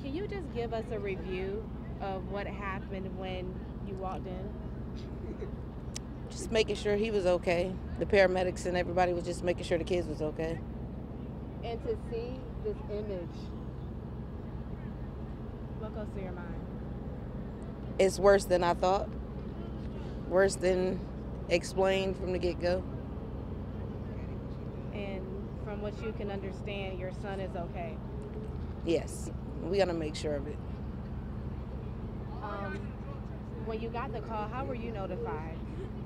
can you just give us a review of what happened when you walked in? Just making sure he was okay. The paramedics and everybody was just making sure the kids was okay. And to see this image, what goes through your mind? It's worse than I thought. Worse than explained from the get-go. And from what you can understand, your son is okay. Yes, we gotta make sure of it. When you got the call, how were you notified?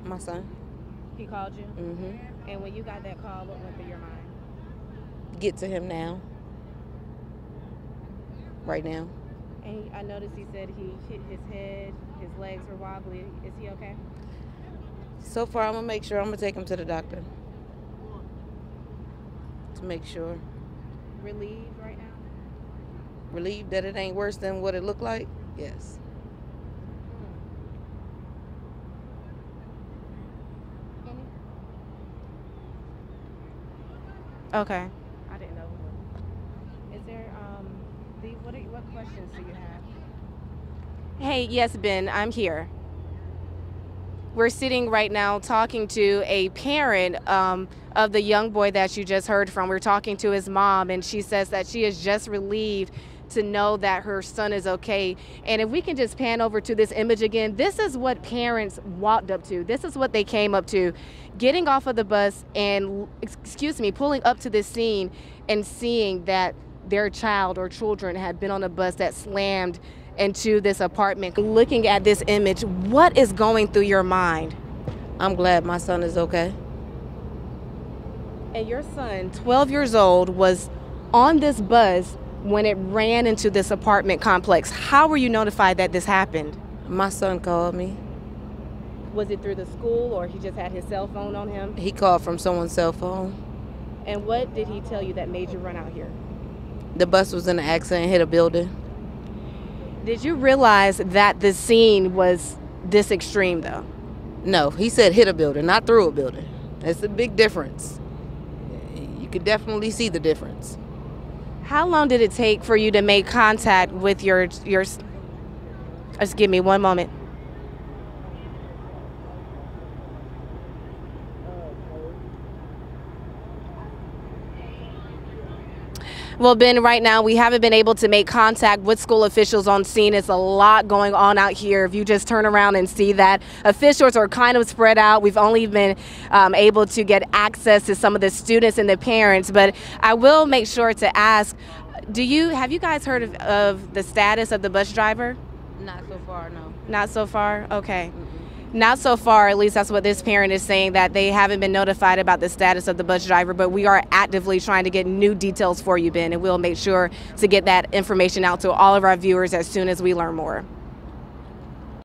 My son. He called you? Mm-hmm. And when you got that call, what went through your mind? Get to him now. Right now. And I noticed he said he hit his head, his legs were wobbly. Is he okay? So far, I'm gonna make sure. I'm gonna take him to the doctor to make sure. Relieved right now? Relieved that it ain't worse than what it looked like? Yes. Okay. I didn't know. Is there, what questions do you have? Hey, yes, Ben, I'm here. We're sitting right now talking to a parent of the young boy that you just heard from. We're talking to his mom, and she says that she is just relieved to know that her son is okay. And if we can just pan over to this image again, this is what parents walked up to. This is what they came up to, getting off of the bus and, pulling up to this scene and seeing that their child or children had been on a bus that slammed into this apartment. Looking at this image, what is going through your mind? I'm glad my son is okay. And your son, 12 years old, was on this bus when it ran into this apartment complex. How were you notified that this happened? My son called me. Was it through the school, or he just had his cell phone on him? He called from someone's cell phone. And what did he tell you that made you run out here? The bus was in an accident, hit a building. Did you realize that the scene was this extreme, though? No, he said hit a building, not through a building. That's a big difference. You could definitely see the difference. How long did it take for you to make contact with your just give me one moment. Well, Ben, right now we haven't been able to make contact with school officials on scene. It's a lot going on out here. If you just turn around and see that, officials are kind of spread out. We've only been able to get access to some of the students and the parents, but I will make sure to ask, have you guys heard of the status of the bus driver? Not so far, no. Not so far? Okay. Not so far, at least that's what this parent is saying, that they haven't been notified about the status of the bus driver, but we are actively trying to get new details for you, Ben, and we'll make sure to get that information out to all of our viewers as soon as we learn more.